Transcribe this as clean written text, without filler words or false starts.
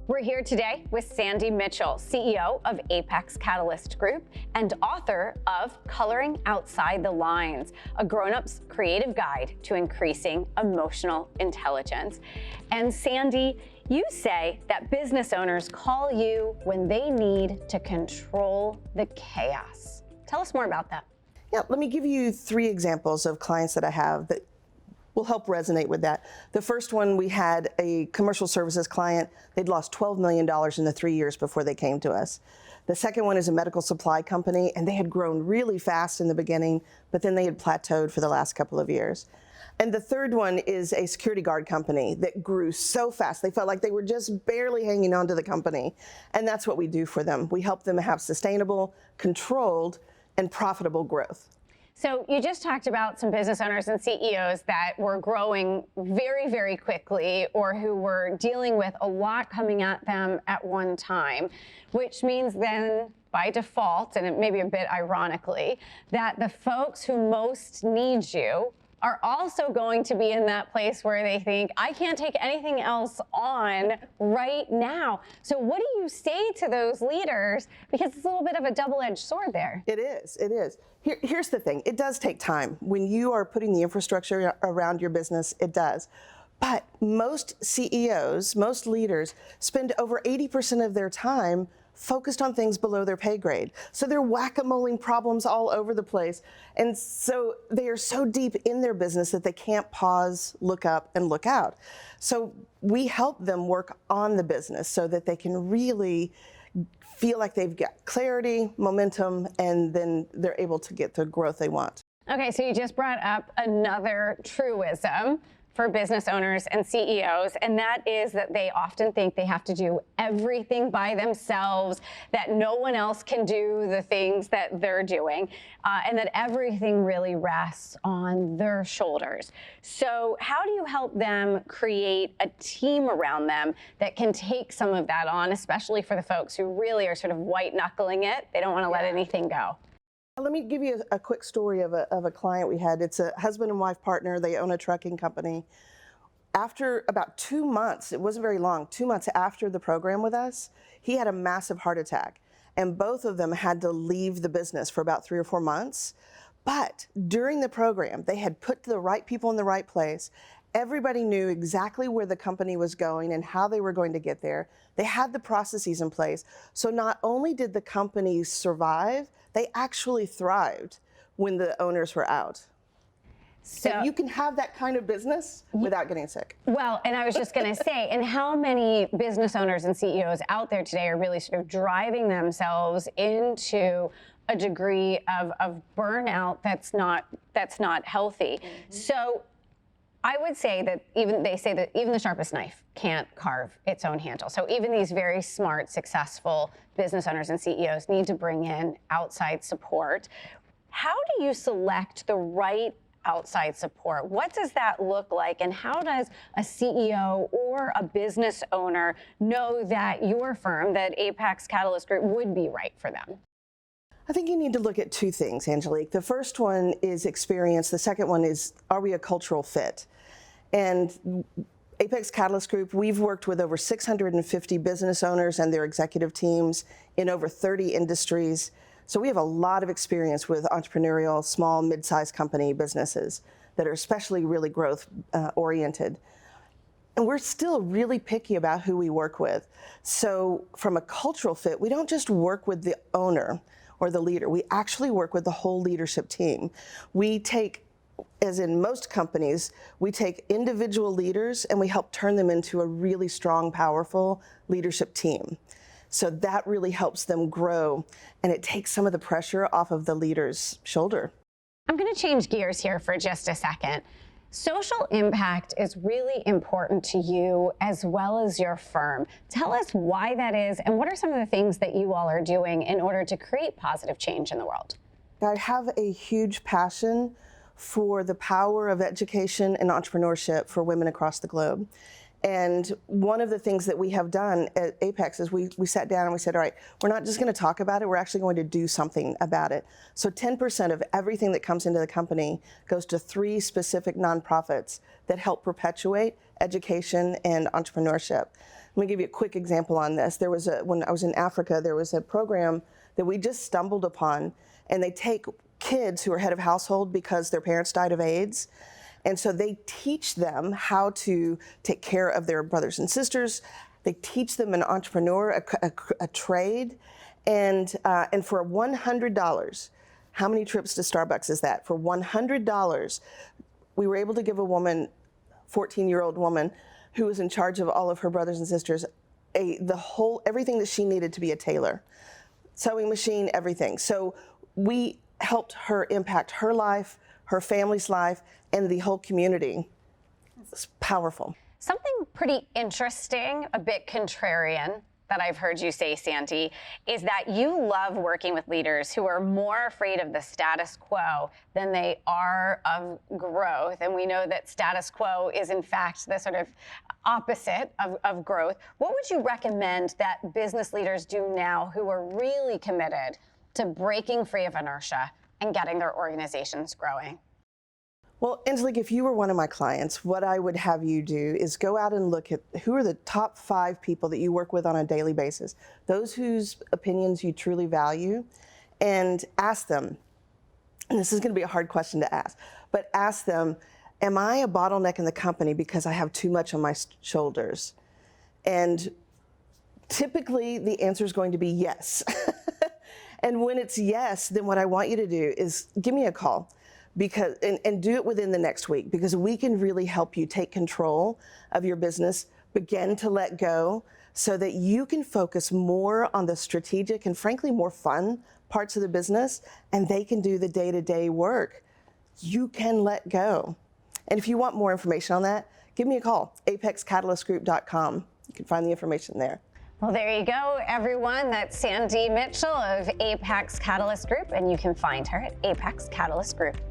We're here today with Sandy Mitchell, CEO of Apex Catalyst Group and author of Coloring Outside the Lines, a grown-up's creative guide to increasing emotional intelligence. And Sandy, you say that business owners call you when they need to control the chaos. Tell us more about that. Yeah, let me give you 3 examples of clients that I have that will help resonate with that. The first one, we had a commercial services client. They'd lost $12 million in the 3 years before they came to us. The second one is a medical supply company, and they had grown really fast in the beginning, but then they had plateaued for the last couple of years. And the third one is a security guard company that grew so fast. They felt like they were just barely hanging on to the company. And that's what we do for them. We help them have sustainable, controlled, and profitable growth. So you just talked about some business owners and CEOs that were growing very, very quickly or who were dealing with a lot coming at them at one time, which means then by default, and it may be a bit ironically, that the folks who most need you are also going to be in that place where they think, I can't take anything else on right now. So what do you say to those leaders? Because it's a little bit of a double-edged sword there. It is, it is. Here's the thing, it does take time. When you are putting the infrastructure around your business, it does. But most CEOs, most leaders spend over 80% of their time focused on things below their pay grade. So they're whack-a-moling problems all over the place. And so they are so deep in their business that they can't pause, look up, and look out. So we help them work on the business so that they can really feel like they've got clarity, momentum, and then they're able to get the growth they want. Okay, so you just brought up another truism for business owners and CEOs, and that is that they often think they have to do everything by themselves, that no one else can do the things that they're doing, and that everything really rests on their shoulders. So how do you help them create a team around them that can take some of that on, especially for the folks who really are sort of white-knuckling it? They don't want to let anything go. Let me give you a quick story of a client we had. It's a husband and wife partner. They own a trucking company. After about 2 months, it wasn't very long, 2 months after the program with us, he had a massive heart attack. And both of them had to leave the business for about 3 or 4 months. But during the program, they had put the right people in the right place. Everybody knew exactly where the company was going and how they were going to get there. They had the processes in place. So not only did the company survive, they actually thrived when the owners were out. So and you can have that kind of business without getting sick. Well, and I was just going to say, and how many business owners and CEOs out there today are really sort of driving themselves into a degree of burnout that's not healthy. So I would say that they say that even the sharpest knife can't carve its own handle. So even these very smart, successful business owners and CEOs need to bring in outside support. How do you select the right outside support? What does that look like? And how does a CEO or a business owner know that your firm, that Apex Catalyst Group, would be right for them? I think you need to look at 2 things, Angelique. The first one is experience. The second one is, are we a cultural fit? And Apex Catalyst Group, we've worked with over 650 business owners and their executive teams in over 30 industries. So we have a lot of experience with entrepreneurial, small, mid-sized company businesses that are especially really growth oriented. And we're still really picky about who we work with. So from a cultural fit, we don't just work with the owner or the leader. We actually work with the whole leadership team. We take, as in most companies, we take individual leaders and we help turn them into a really strong, powerful leadership team. So that really helps them grow, and it takes some of the pressure off of the leader's shoulder. I'm going to change gears here for just a second. Social impact is really important to you as well as your firm. Tell us why that is, and what are some of the things that you all are doing in order to create positive change in the world? I have a huge passion for the power of education and entrepreneurship for women across the globe. And one of the things that we have done at Apex is we sat down and we said, all right, we're not just going to talk about it, we're actually going to do something about it. So 10% of everything that comes into the company goes to 3 specific nonprofits that help perpetuate education and entrepreneurship. Let me give you a quick example on this. When I was in Africa, there was a program that we just stumbled upon, and they take kids who are head of household because their parents died of AIDS. And so they teach them how to take care of their brothers and sisters. They teach them an entrepreneur, a trade. And for $100, how many trips to Starbucks is that? For $100, we were able to give a woman, 14-year-old woman, who was in charge of all of her brothers and sisters, everything that she needed to be a tailor. Sewing machine, everything. So we helped her impact her life, her family's life, and the whole community. It's powerful. Something pretty interesting, a bit contrarian, that I've heard you say, Sandy, is that you love working with leaders who are more afraid of the status quo than they are of growth. And we know that status quo is, in fact, the sort of opposite of growth. What would you recommend that business leaders do now who are really committed to breaking free of inertia and getting their organizations growing? Well, Angelique, if you were one of my clients, what I would have you do is go out and look at who are the top 5 people that you work with on a daily basis, those whose opinions you truly value, and ask them, and this is going to be a hard question to ask, but ask them, am I a bottleneck in the company because I have too much on my shoulders? And typically the answer is going to be yes. And when it's yes, then what I want you to do is give me a call. And do it within the next week, because we can really help you take control of your business, begin to let go, so that you can focus more on the strategic and frankly more fun parts of the business, and they can do the day-to-day work. You can let go. And if you want more information on that, give me a call, apexcatalyst.com. You can find the information there. Well, there you go, everyone. That's Sandy Mitchell of Apex Catalyst Group, and you can find her at apexcatalyst.com.